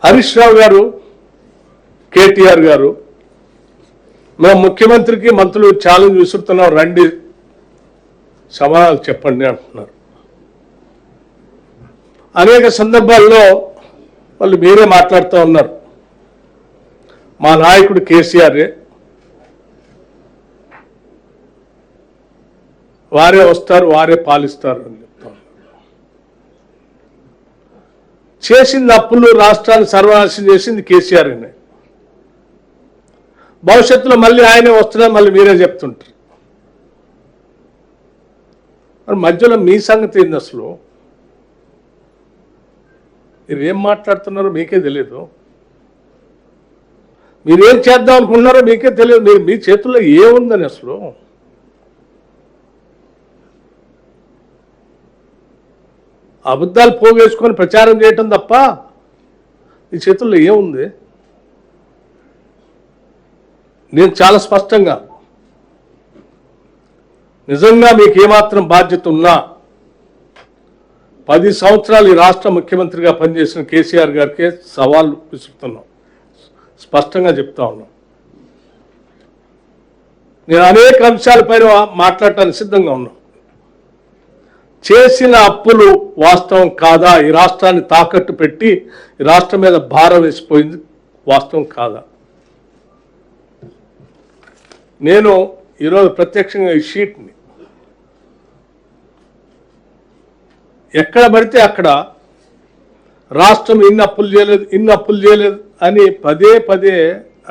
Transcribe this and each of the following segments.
హరీష్ రావు గారు, కేటీఆర్ గారు మేము ముఖ్యమంత్రికి మంత్రులు ఛాలెంజ్ విసురుతున్నాం, రండి సమాధానాలు చెప్పండి అంటున్నారు. అనేక సందర్భాల్లో వాళ్ళు మీరే మాట్లాడుతూ ఉన్నారు, మా నాయకుడు కేసీఆరే, వారే వస్తారు వారే పాలిస్తారు అని చెప్తాం. చేసింది అప్పులు రాష్ట్రాన్ని సర్వనాశనం చేసింది కేసీఆర్ అనే. భవిష్యత్తులో మళ్ళీ ఆయనే వస్తున్నా మళ్ళీ మీరే చెప్తుంటారు. మరి మధ్యలో మీ సంగతి ఏంది? అసలు మీరు ఏం మాట్లాడుతున్నారో మీకే తెలియదు, మీరేం చేద్దాం అనుకుంటున్నారో మీకే తెలియదు. మీరు మీ చేతుల్లో ఏముందని అసలు అబద్ధాలు పోగేసుకొని ప్రచారం చేయటం తప్ప మీ చేతుల్లో ఏముంది? నేను చాలా స్పష్టంగా, నిజంగా మీకు ఏమాత్రం బాధ్యత ఉన్నా 10 సంవత్సరాలు ఈ రాష్ట్ర ముఖ్యమంత్రిగా పనిచేసిన కేసీఆర్ గారికే సవాల్ విసురుతున్నాం, స్పష్టంగా చెప్తా ఉన్నాం. నేను అనేక అంశాలపైన మాట్లాడటానికి సిద్ధంగా ఉన్నాను. చేసిన అప్పులు వాస్తవం కాదా? ఈ రాష్ట్రాన్ని తాకట్టు పెట్టి ఈ రాష్ట్రం మీద భారం వేసిపోయింది వాస్తవం కాదా? నేను ఈరోజు ప్రత్యక్షంగా ఈ షీట్ని ఎక్కడ పడితే అక్కడ రాష్ట్రం ఇన్ని అప్పులు చేయలేదు అని పదే పదే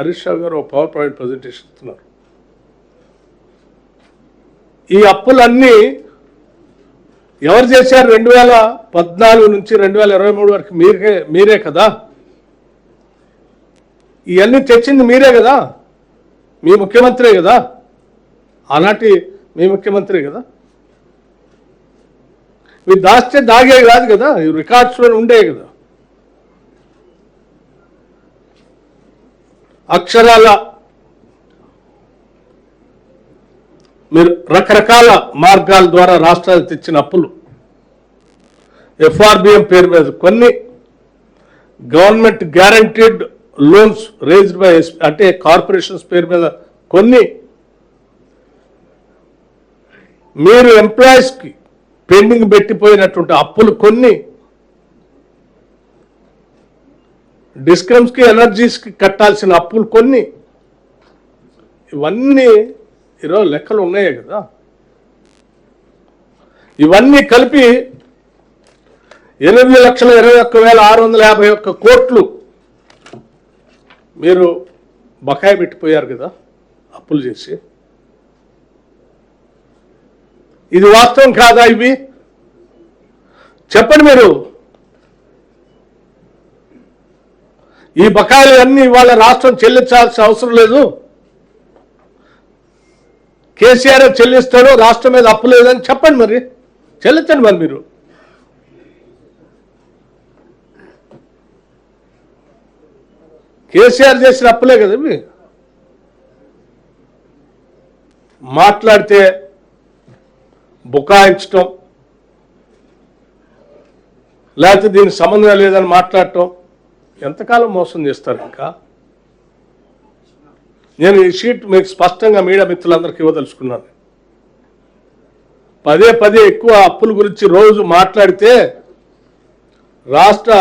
హరీష్ రావు గారు పవర్ పాయింట్ ప్రజెంటేషన్ ఇస్తున్నారు. ఈ అప్పులన్నీ ఎవరు చేశారు? 2014 నుంచి 2023 వరకు మీరే కదా. ఇవన్నీ తెచ్చింది మీరే కదా, మీ ముఖ్యమంత్రే కదా, ఆనాటి మీ ముఖ్యమంత్రి కదా. మీరు దాస్తే దాగే కాదు కదా, ఈ రికార్డ్స్లో ఉండే కదా. అక్షరాల మీరు రకరకాల మార్గాల ద్వారా రాష్ట్రాలు తెచ్చిన అప్పులు, ఎఫ్ఆర్బిఎం పేరు మీద కొన్ని, government guaranteed loans raised by అంటే కార్పొరేషన్స్ పేరు మీద కొన్ని, మీరు ఎంప్లాయీస్కి పెండింగ్ పెట్టిపోయినటువంటి అప్పులు కొన్ని, డిస్కమ్స్కి ఎనర్జీస్కి కట్టాల్సిన అప్పులు కొన్ని, ఇవన్నీ ఈరోజు లెక్కలు ఉన్నాయే కదా. ఇవన్నీ కలిపి 8,21,651 కోట్లు మీరు బకాయి పెట్టిపోయారు కదా అప్పులు చేసి. ఇది వాస్తవం కాదా? ఇవి చెప్పండి మీరు. ఈ బకాయిలు అన్నీ ఇవాళ రాష్ట్రం చెల్లించాల్సిన అవసరం లేదు, కేసీఆర్ చెల్లిస్తాడు, రాష్ట్రం మీద అప్పు లేదని చెప్పండి, మరి చెల్లించండి. మరి మీరు కేసీఆర్ చేసిన అప్పులే కదా ఇవి. మాట్లాడితే బుకాయించటం, లేకపోతే దీనికి సంబంధం లేదని మాట్లాడటం ఎంతకాలం మోసం చేస్తారు? ఇంకా నేను ఈ షీట్ మీకు స్పష్టంగా మీడియా మిత్రులందరికీ ఇవ్వదలుచుకున్నాను. పదే పదే ఎక్కువ అప్పుల గురించి రోజు మాట్లాడితే రాష్ట్ర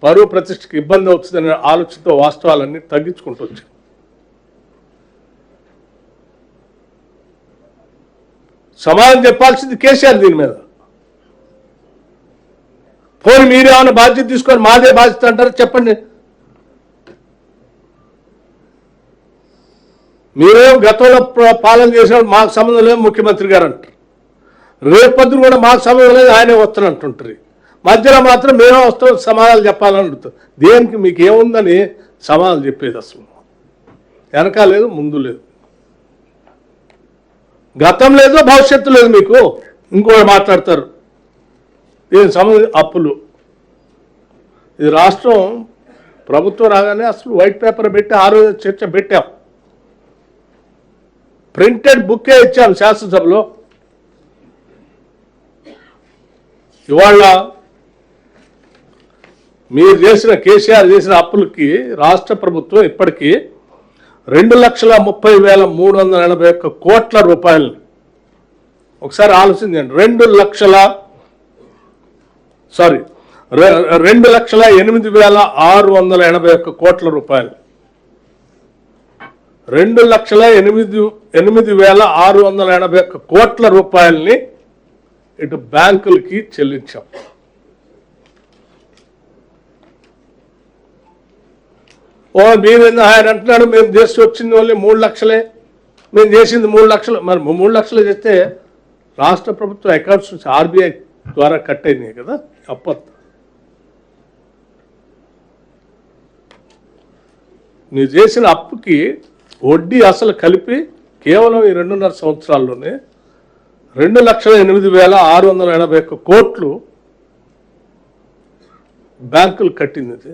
పరువు ప్రతిష్టకి ఇబ్బంది అవుతుందనే ఆలోచనతో వాస్తవాలన్నీ తగ్గించుకుంటూ వచ్చాను. సమాధానం చెప్పాల్సింది కేసీఆర్ దీని మీద. పోనీ మీరేమన్నా బాధ్యత తీసుకొని మాదే బాధ్యత అంటారు? చెప్పండి. మీరేం గతంలో పాలన చేసినప్పుడు మాకు సంబంధం లేదు ముఖ్యమంత్రి గారు అంటారు, రేపొద్దున కూడా మాకు సంబంధం లేదు ఆయనే వస్తాను అంటుంటారు. మధ్యలో మాత్రం మేమే వస్తాం సమాధానాలు చెప్పాలని అడుగుతాం. దేనికి మీకు ఏముందని సమాధానం చెప్పేది? అసలు వెనక లేదు ముందు లేదు, గతం లేదు భవిష్యత్తు లేదు మీకు. ఇంకో మాట్లాడతారు దీనికి సంబంధించి అప్పులు. ఇది రాష్ట్రం ప్రభుత్వం రాగానే అసలు వైట్ పేపర్ పెట్టి ఆ రోజు చర్చ పెట్టాం, ప్రింటెడ్ బుక్కే ఇచ్చాం శాసనసభలో. ఇవాళ మీరు చేసిన కేసీఆర్ చేసిన అప్పులకి రాష్ట్ర ప్రభుత్వం ఇప్పటికీ 2,30,381 కోట్ల రూపాయలు ఒకసారి ఆలోచించండి. 2,08,681 కోట్ల రూపాయలు. 2,08,681 కోట్ల రూపాయలని ఇటు బ్యాంకులకి చెల్లించాం. మీరు ఆయన అంటున్నాడు మేము చేసి వచ్చింది ఓన్లీ 3 లక్షలే, మేము చేసింది 3 లక్షలు. మరి 3 లక్షలు చేస్తే రాష్ట్ర ప్రభుత్వం అకౌంట్స్ నుంచి ఆర్బీఐ ద్వారా కట్ అయినాయి కదా అప్పు. మీరు చేసిన అప్పుకి వడ్డీ అసలు కలిపి కేవలం ఈ 2.5 సంవత్సరాల్లోనే 2,08,681 కోట్లు బ్యాంకులు కట్టింది.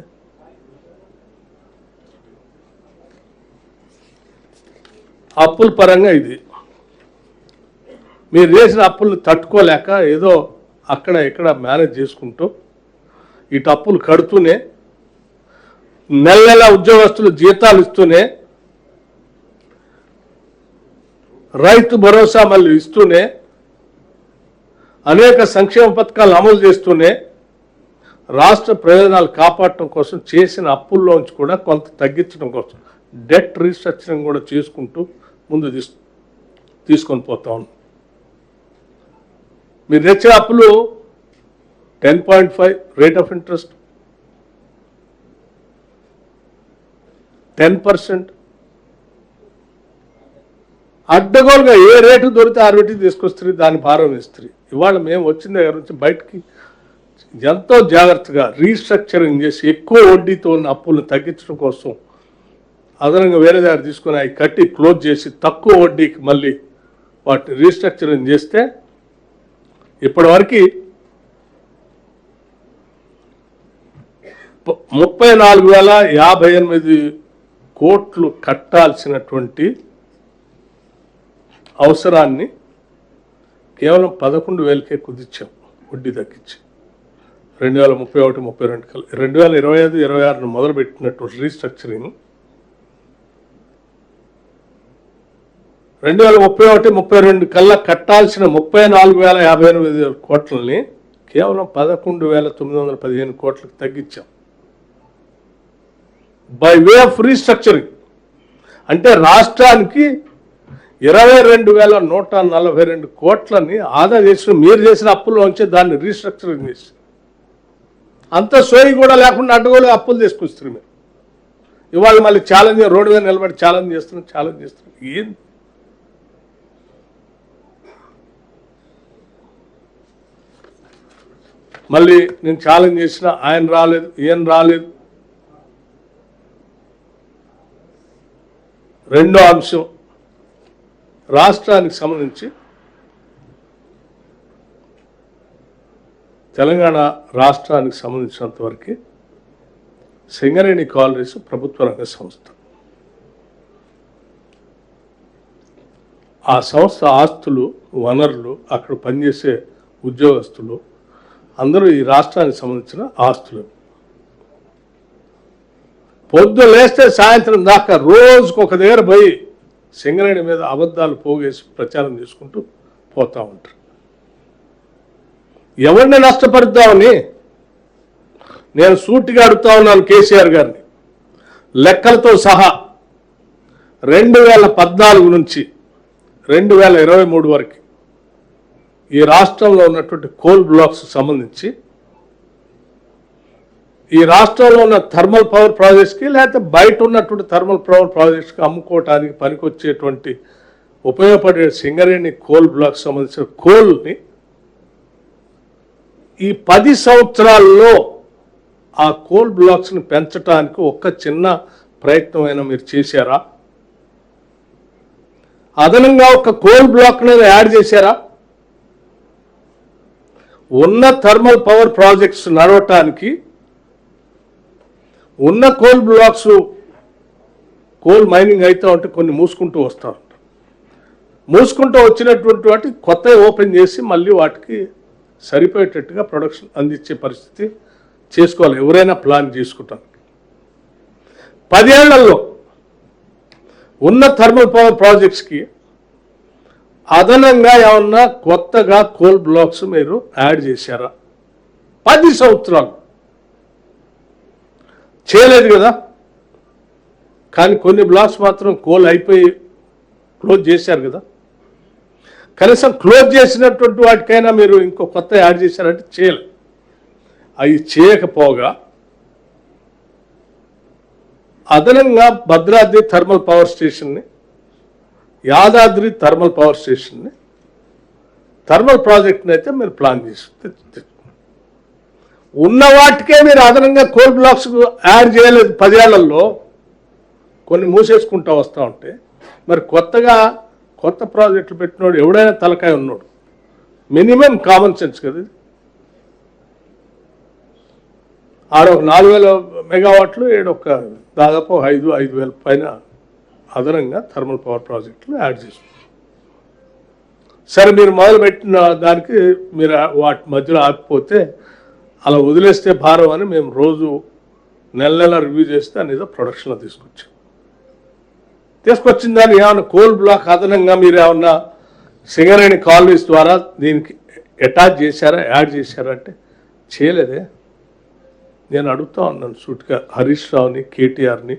అప్పుల పరంగా ఇది మీరు చేసిన అప్పులు తట్టుకోలేక ఏదో అక్కడ ఇక్కడ మేనేజ్ చేసుకుంటూ ఇటు అప్పులు కడుతూనే నెల నెల ఉద్యోగస్తులు జీతాలు ఇస్తూనే రైతు భరోసా మళ్ళీ ఇస్తూనే అనేక సంక్షేమ పథకాలు అమలు చేస్తూనే రాష్ట్ర ప్రయోజనాలు కాపాడటం కోసం చేసిన అప్పుల్లోంచి కూడా కొంత తగ్గించడం కోసం డెట్ రీస్ట్రక్చరింగ్ కూడా చేసుకుంటూ ముందు తీసుకొని పోతా ఉన్నాం. మీరు తెచ్చే అప్పులు 10.5 రేట్ ఆఫ్ ఇంట్రెస్ట్, 10%. అడ్డగోలుగా ఏ రేటు దొరికితే ఆ రేటుకి తీసుకొస్తారు, దాని భారం ఇస్తారు. ఇవాళ మేము వచ్చిన దగ్గర నుంచి బయటికి ఎంతో జాగ్రత్తగా రీస్ట్రక్చరింగ్ చేసి ఎక్కువ వడ్డీతో ఉన్న అప్పులను తగ్గించడం కోసం అదనంగా వేరే దగ్గర తీసుకుని అవి కట్టి క్లోజ్ చేసి తక్కువ వడ్డీకి మళ్ళీ వాటిని రీస్ట్రక్చరింగ్ చేస్తే ఇప్పటివరకు 34,058 కోట్లు కట్టాల్సినటువంటి అవసరాన్ని కేవలం 11,000కే కుదించాం వడ్డీ తగ్గించి. 2031-32 కల్లా 2025-26 మొదలుపెట్టినటువంటి రీస్ట్రక్చరింగ్ 2031-32 కల్లా కట్టాల్సిన 34,058 కోట్లని కేవలం 11,915 కోట్లకు తగ్గించాం బై వే ఆఫ్ రీస్ట్రక్చరింగ్. అంటే రాష్ట్రానికి 22,142 కోట్లని ఆదా చేసిన మీరు చేసిన అప్పుల్లోంచి దాన్ని రీస్ట్రక్చరింగ్ చేసి అంత సోయి కూడా లేకుండా అడ్డగోలు అప్పులు తీసుకొస్తారు. మీరు ఇవాళ మళ్ళీ ఛాలెంజ్ రోడ్డు మీద నిలబడి ఛాలెంజ్ చేస్తున్నాం. ఏం మళ్ళీ నేను ఛాలెంజ్ చేసిన ఆయన రాలేదు, ఈయన రాలేదు. రెండో అంశం, రాష్ట్రానికి సంబంధించి తెలంగాణ రాష్ట్రానికి సంబంధించినంత వరకు సింగరేణి కాలరీస్ ప్రభుత్వ రంగ సంస్థ. ఆ సంస్థ ఆస్తులు, వనరులు, అక్కడ పనిచేసే ఉద్యోగస్తులు అందరూ ఈ రాష్ట్రానికి సంబంధించిన ఆస్తులు. పొద్దు లేస్తే సాయంత్రం దాకా రోజుకు ఒక దగ్గర పోయి సింగరేణి మీద అబద్ధాలు పోగేసి ప్రచారం చేసుకుంటూ పోతూ ఉంటారు. ఎవరిని నష్టపరుద్దామని నేను సూటిగా అడుగుతా ఉన్నాను కేసీఆర్ గారిని. లెక్కలతో సహా 2014 నుంచి 2023 వరకు ఈ రాష్ట్రంలో ఉన్నటువంటి కోల్ బ్లాక్స్ సంబంధించి ఈ రాష్ట్రంలో ఉన్న థర్మల్ పవర్ ప్రాజెక్ట్స్కి లేకపోతే బయట ఉన్నటువంటి థర్మల్ పవర్ ప్రాజెక్ట్స్కి అమ్ముకోవటానికి పనికొచ్చేటువంటి ఉపయోగపడే సింగరేణి కోల్ బ్లాక్స్ సంబంధించిన కోల్ని ఈ 10 సంవత్సరాల్లో ఆ కోల్ బ్లాక్స్ని పెంచడానికి ఒక్క చిన్న ప్రయత్నమైనా మీరు చేశారా? అదనంగా ఒక కోల్ బ్లాక్ని యాడ్ చేశారా? ఉన్న థర్మల్ పవర్ ప్రాజెక్ట్స్ నడవటానికి ఉన్న కోల్ బ్లాక్స్ కోల్ మైనింగ్ అయితే ఉంటే కొన్ని మూసుకుంటూ వస్తూ ఉంటారు. మూసుకుంటూ వచ్చినటువంటి వాటి కొత్త ఓపెన్ చేసి మళ్ళీ వాటికి సరిపోయేటట్టుగా ప్రొడక్షన్ అందించే పరిస్థితి చేసుకోవాలి, ఎవరైనా ప్లాన్ చేసుకుంటారు. 10 ఏళ్లలో ఉన్న థర్మల్ పవర్ ప్రాజెక్ట్స్కి అదనంగా ఏమన్నా కొత్తగా కోల్ బ్లాక్స్ మీరు యాడ్ చేశారా? 10 సంవత్సరాలు చేయలేదు కదా. కానీ కొన్ని బ్లాక్స్ మాత్రం కోల్ అయిపోయి క్లోజ్ చేశారు కదా. కనీసం క్లోజ్ చేసినటువంటి వాటికైనా మీరు ఇంకో కొత్త యాడ్ చేశారంటే చేయలేదు. అవి చేయకపోగా అదనంగా భద్రాద్రి థర్మల్ పవర్ స్టేషన్ని, యాదాద్రి థర్మల్ పవర్ స్టేషన్ని, థర్మల్ ప్రాజెక్ట్ని అయితే మీరు ప్లాన్ చేసి ఉన్న వాటికే మీరు అదనంగా కోల్ బ్లాక్స్ యాడ్ చేయలేదు. 10 ఏళ్లలో కొన్ని మూసేసుకుంటూ వస్తూ ఉంటే మరి కొత్త ప్రాజెక్టులు పెట్టినోడు ఎవడైనా తలకాయ ఉన్నాడు. మినిమం కామన్ సెన్స్ కదా ఇది. ఆడొక 4000 మెగావాట్లు, ఏడొక దాదాపు 5,000 పైన అదనంగా థర్మల్ పవర్ ప్రాజెక్టులు యాడ్ చేస్తారు. సరే, మీరు మొదలుపెట్టిన దానికి మీరు వాటి మధ్యలో ఆగిపోతే అలా వదిలేస్తే భారం అని మేము రోజు నెల రివ్యూ చేస్తే అనేది ప్రొడక్షన్లో తీసుకొచ్చిన దాన్ని ఏమన్నా కోల్ బ్లాక్ అదనంగా మీరు ఏమన్నా సింగరేణి కాలనీస్ ద్వారా దీనికి అటాచ్ చేశారా, యాడ్ చేశారా అంటే చేయలేదే. నేను అడుగుతా ఉన్నాను సూటిగా హరీష్ రావుని, కేటీఆర్ని,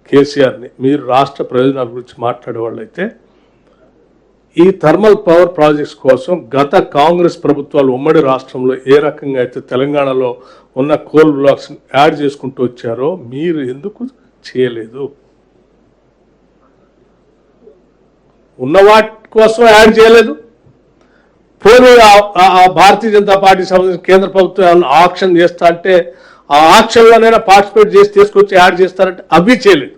కేసీఆర్ని, మీరు రాష్ట్ర ప్రయోజనాల గురించి మాట్లాడేవాళ్ళు అయితే ఈ థర్మల్ పవర్ ప్రాజెక్ట్స్ కోసం గత కాంగ్రెస్ ప్రభుత్వాలు ఉమ్మడి రాష్ట్రంలో ఏ రకంగా అయితే తెలంగాణలో ఉన్న కోల్ బ్లాక్స్ యాడ్ చేసుకుంటూ వచ్చారో మీరు ఎందుకు చేయలేదు? ఉన్న వాటి కోసం యాడ్ చేయలేదు. పోనీ ఆ భారతీయ జనతా పార్టీ సంబంధించిన కేంద్ర ప్రభుత్వం ఆక్షన్ చేస్తా అంటే ఆ ఆక్షన్లోనైనా పార్టిసిపేట్ చేసి తీసుకొచ్చి యాడ్ చేస్తారంటే అవి చేయలేదు.